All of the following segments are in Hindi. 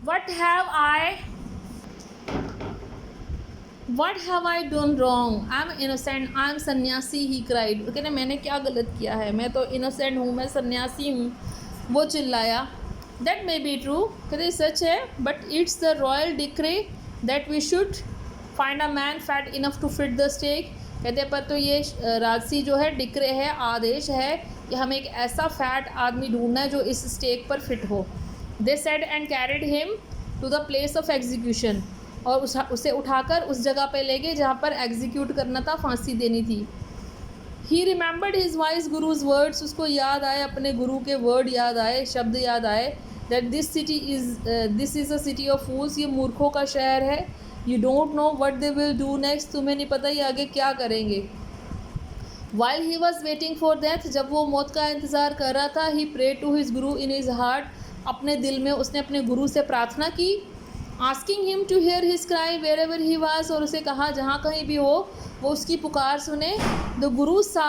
What have I done wrong, I am innocent, I am सन्यासी, ही क्राइड। कहते मैंने क्या गलत किया है, मैं तो इनोसेंट हूँ, मैं सन्यासी हूँ, वो चिल्लाया। दैट मे बी ट्रू, कहते सच है, but it's the royal decree that we should find a man fat enough to fit the stake. कहते पर तो ये राजसी जो है डिक्रे है, आदेश है कि हमें एक ऐसा फैट आदमी ढूंढना है जो इस स्टेक पर फिट हो। They said and carried him to the place of execution, और उसे उठाकर उस जगह पे ले गए जहाँ पर एग्जीक्यूट करना था, फांसी देनी थी। He remembered his wise guru's words, उसको याद आए, अपने गुरु के वर्ड याद आए, शब्द याद आए, that this is a city of fools, ये मूर्खों का शहर है। You don't know what they will do next, तुम्हें नहीं पता ये आगे क्या करेंगे। While he was waiting for death, जब वो मौत का इंतज़ार कर रहा था, ही pray to his Guru in his heart, अपने दिल में उसने अपने गुरु से प्रार्थना की। Asking him to hear his cry wherever he was, और उसे कहा जहाँ कहीं भी हो वो उसकी पुकार सुने। द गुरु सा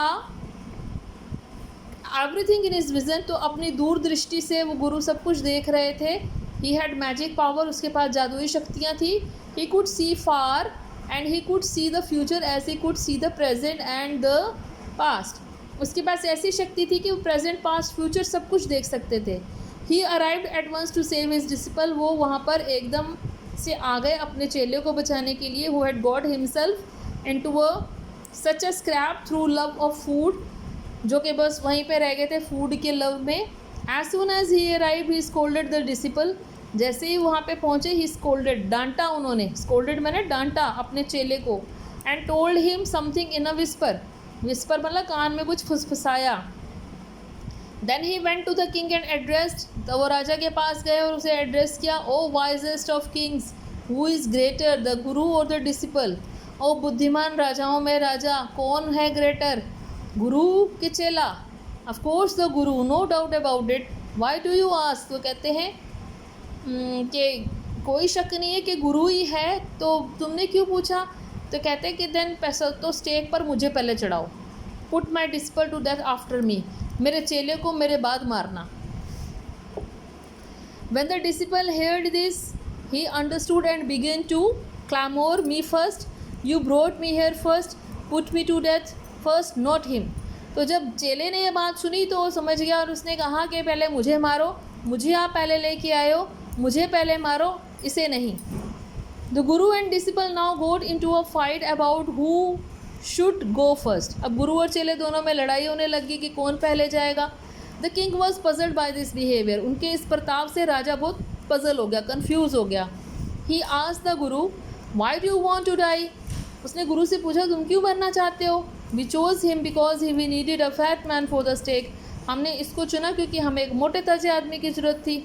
एवरीथिंग इन हिज विजन, तो अपनी दूरदृष्टि से वो गुरु सब कुछ देख रहे थे। ही हैड मैजिक पावर, उसके पास जादुई शक्तियाँ थी। He could see far and he could see the future as he could see the present and the past. उसके पास ऐसी शक्ति थी कि वो प्रेजेंट पास्ट फ्यूचर सब कुछ देख सकते थे। He arrived at once to save his disciple, वो वहाँ पर एकदम से आ गए अपने चेले को बचाने के लिए। Who had got himself into a such a scrap through love of food, जो कि बस वहीं पे रह गए थे फूड के लव में। As soon as he arrive he scolded the disciple, जैसे ही वहाँ पे पहुँचे ही स्कोल्डेड, डांटा उन्होंने, स्कोल्डेड मैंने डांटा अपने चेले को। And told him something in a whisper, whisper मतलब कान में कुछ फुसफुसाया। Then he went to the king and addressed, तो वो राजा के पास गए और उसे एड्रेस किया। O wisest of kings, who is greater, the guru or the disciple. ओ बुद्धिमान राजाओं में राजा, कौन है ग्रेटर, गुरु के चेला? Of course the guru, no doubt about it. Why do you ask, तो कहते हैं कि कोई शक नहीं है कि गुरु ही है, तो तुमने क्यों पूछा? तो कहते हैं कि देन पैसा तो स्टेक पर मुझे पहले चढ़ाओ। Put my disciple to death after me, मेरे चेले को मेरे बाद मारना। When the disciple heard this, he understood and began to clamor, me first, you brought me here first, put me to death first, not him। तो जब चेले ने ये बात सुनी तो वो समझ गया और उसने कहा कि पहले मुझे मारो, मुझे आप पहले लेके आए हो, मुझे पहले मारो, इसे नहीं। The guru and disciple now got into a fight about who should go first. अब गुरु और चेले दोनों में लड़ाई होने लगी कि कौन पहले जाएगा। The king was puzzled by this behaviour, उनके इस बर्ताव से राजा बहुत पजल हो गया, कन्फ्यूज़ हो गया। He asked the guru, why do you want to die, उसने गुरु से पूछा तुम क्यों मरना चाहते हो। We chose him because he we needed a fat man for the stake, हमने इसको चुना क्योंकि हमें एक मोटे ताजे आदमी की ज़रूरत थी।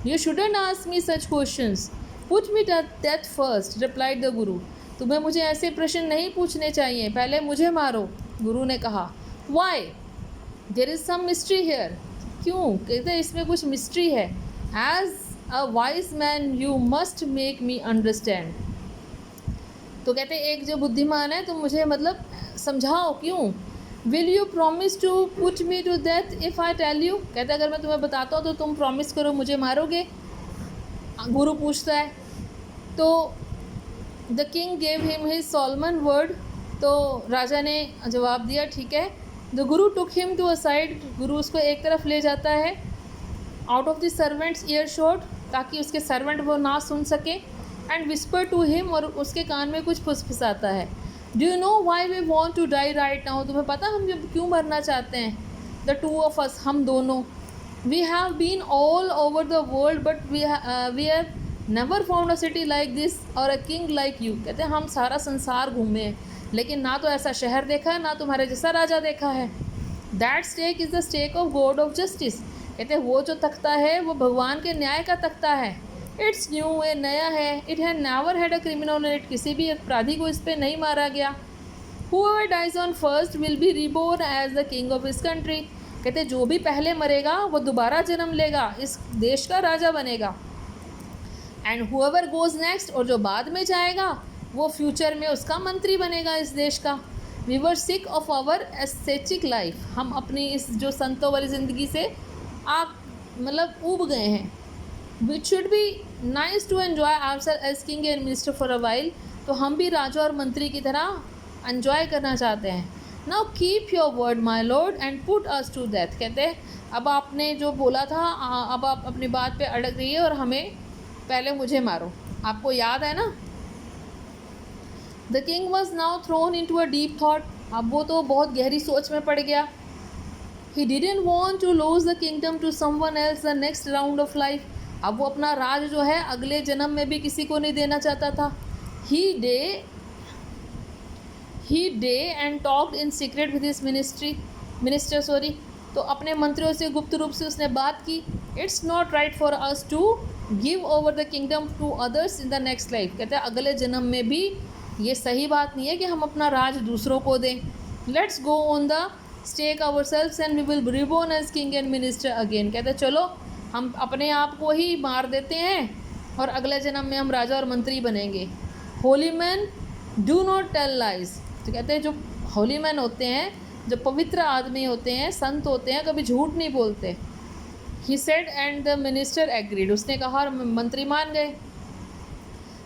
You shouldn't ask me such questions, put me death first, replied the गुरु, तुम्हें मुझे ऐसे प्रश्न नहीं पूछने चाहिए, पहले मुझे मारो, गुरु ने कहा। Why, there is some mystery here, क्यों, कहते हैं इसमें कुछ मिस्ट्री है। As a wise man you must make me understand, तो कहते हैं एक जो बुद्धिमान है तो मुझे मतलब समझाओ क्यों। Will you promise to put me to death if I tell you, कहते अगर मैं तुम्हें बताता हूँ तो तुम प्रॉमिस करो मुझे मारोगे, गुरु पूछता है। तो the king gave him his solemn word, तो राजा ने जवाब दिया ठीक है। The guru took him to a side, गुरु उसको एक तरफ ले जाता है, out of the servants ear shot, ताकि उसके सर्वेंट वो ना सुन सके। एंड विस्पर टू हिम, और उसके कान में कुछ फुसफुसाता है। Do you know why we want to die right now, तुम्हें पता हम क्यों मरना चाहते हैं। द टू ऑफ अस, हम दोनों। We have been all over the world but we have never found a city like this और अ किंग लाइक यू, कहते हैं हम सारा संसार घूमे हैं लेकिन ना तो ऐसा शहर देखा है, ना तुम्हारे जैसा राजा देखा है। That stake is the stake of god of justice, कहते हैं वो जो तख्ता है वो भगवान के न्याय का तख्ता है। इट्स न्यू, ये नया है। It had never had a criminal in it, किसी भी अपराधी को इस पर नहीं मारा गया। Whoever dies on first will be reborn as the king of his country, कहते जो भी पहले मरेगा वो दोबारा जन्म लेगा, इस देश का राजा बनेगा। एंड whoever goes next, और जो बाद में जाएगा वो फ्यूचर में उसका मंत्री बनेगा इस देश का। We were sick of our ascetic life, हम अपनी इस जो संतों वाली ज़िंदगी से मतलब ऊब गए हैं। Which should be nice to enjoy ourselves as king and minister for a while. तो हम भी राजा और मंत्री की तरह एन्जॉय करना चाहते हैं। Now keep your word my lord and put us to death. कहते हैं अब आपने जो बोला था अब आप अपनी बात पे अड़क रही है और हमें पहले मुझे मारो। आपको याद है ना? The king was now thrown into a deep thought. अब वो तो बहुत गहरी सोच में पड़ गया। He didn't want to lose the kingdom to someone else the next round of life. अब वो अपना राज जो है अगले जन्म में भी किसी को नहीं देना चाहता था। He day and talked in secret with his minister. तो अपने मंत्रियों से गुप्त रूप से उसने बात की। It's not right for us to give over the kingdom to others in the next life. कहते हैं अगले जन्म में भी ये सही बात नहीं है कि हम अपना राज दूसरों को दें। Let's go on the stake ourselves and we will reborn as king and minister again. कहते हैं चलो हम अपने आप को ही मार देते हैं और अगले जन्म में हम राजा और मंत्री बनेंगे। Holy man do not tell lies. तो कहते हैं जो होली मैन होते हैं, जो पवित्र आदमी होते हैं, संत होते हैं, कभी झूठ नहीं बोलते। He said and the minister agreed. उसने कहा और मंत्री मान गए।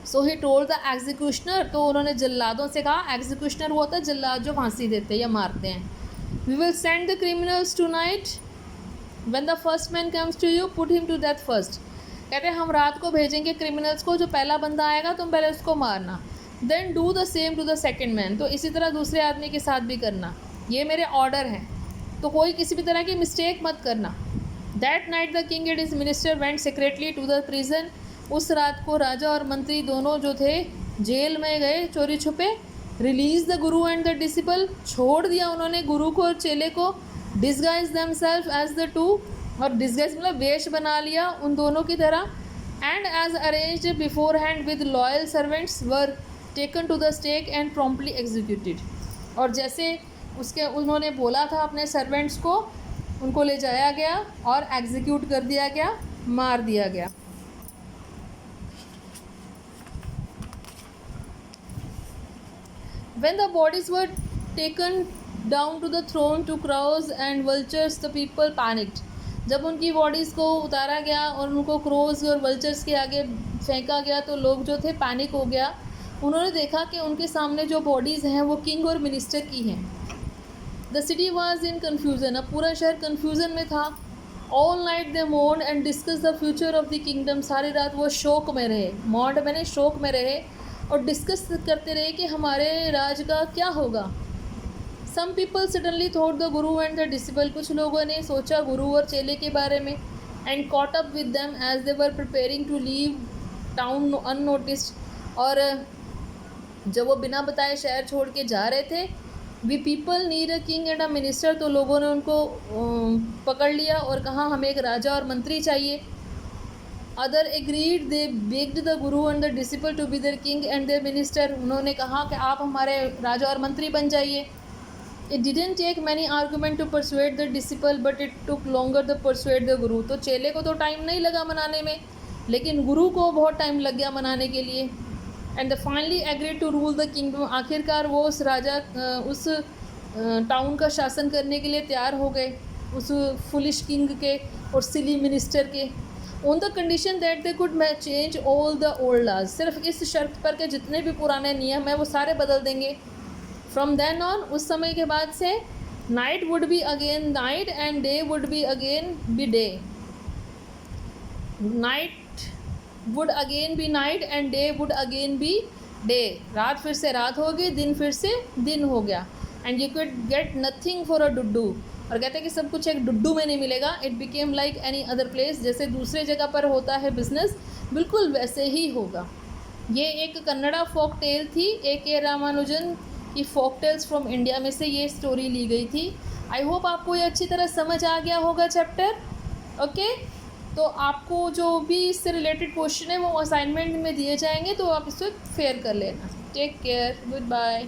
सो ही टोल्ड द एग्जीक्यूशनर। तो उन्होंने जल्लादों से कहा, एग्जीक्यूशनर वो होता है जल्लाद जो फांसी देते हैं या मारते हैं। We will send the criminals tonight when the first man comes to you put him to death first. कहते हैं हम रात को भेजेंगे क्रिमिनल्स को, जो पहला बंदा आएगा तुम पहले उसको मारना। Then do the same to the second man. तो इसी तरह दूसरे आदमी के साथ भी करना। ये मेरे ऑर्डर हैं, तो कोई किसी भी तरह की मिस्टेक मत करना। That night the king and his minister went secretly to the prison. उस रात को राजा और मंत्री दोनों जो थे जेल में गए चोरी छुपे। Release the guru and the disciple. छोड़ दिया उन्होंने गुरु को और चेले को। Disguise themselves as the two. और डिस्गाइज मतलब वेश बना लिया उन दोनों की तरह। And as arranged beforehand with loyal servants were taken to the stake and promptly executed. और जैसे उसके उन्होंने बोला था अपने सर्वेंट्स को, उनको ले जाया गया और एग्जीक्यूट कर दिया गया, मार दिया गया। When the bodies were taken down to the throne to crows and vultures, the people panicked. जब उनकी बॉडीज़ को उतारा गया और उनको क्रोज और वल्चर्स के आगे फेंका गया तो लोग जो थे पैनिक हो गया। उन्होंने देखा कि उनके सामने जो बॉडीज़ हैं वो किंग और मिनिस्टर की हैं। The city was in confusion. अब पूरा शहर कन्फ्यूज़न में था। All night they मोर्न and discuss the future of the kingdom. सारी रात वो शोक में रहे। मॉर्न मैंने शोक में रहे और डिस्कस करते रहे कि हमारे राज का क्या होगा। Some people suddenly thought the guru and the disciple. कुछ लोगों ने सोचा गुरु और चेले के बारे में। And caught up with them as they were preparing to leave town unnoticed. और जब वो बिना बताए शहर छोड़ के जा रहे थे, we people need a king and a minister. तो लोगों ने उनको पकड़ लिया और कहा हमें एक राजा और मंत्री चाहिए। Other agreed. They begged the guru and the disciple to be their king and their minister. उन्होंने कहा कि आप हमारे राजा और मंत्री बन जाइए। It didn't take many argument to persuade the disciple but it took longer the persuade the guru. तो चेले को तो टाइम नहीं लगा मनाने में, लेकिन गुरु को बहुत टाइम लग गया मनाने के लिए। And the finally agreed to rule the kingdom. आखिरकार वो उस राजा उस टाउन का शासन करने के लिए तैयार हो गए, उस फुलिश किंग के और सिली मिनिस्टर के। On the condition that they could change all the old laws. सिर्फ इस शर्त पर के जितने भी पुराने नियम हैं वो सारे बदल देंगे। फ्रॉम देन ऑन, उस समय के बाद से night would be again night and day would be again be day. Night would again be night and day would again be day. रात फिर से रात होगी, दिन फिर से दिन हो गया। And you could get nothing for a Duddu. और कहते हैं कि सब कुछ एक डुड्डू में नहीं मिलेगा। It became like any other place. जैसे दूसरे जगह पर होता है बिजनेस, बिल्कुल वैसे ही होगा। ये एक कन्नड़ा फोक टेल थी। A.K. रामानुजन की फोक टेल्स फ्रॉम इंडिया में से ये स्टोरी ली गई थी। आई होप आपको ये अच्छी तरह समझ आ गया होगा चैप्टर। ओके, तो आपको जो भी इससे रिलेटेड क्वेश्चन है वो असाइनमेंट में दिए जाएंगे, तो आप इसको फेयर कर लेना। Take care, good bye.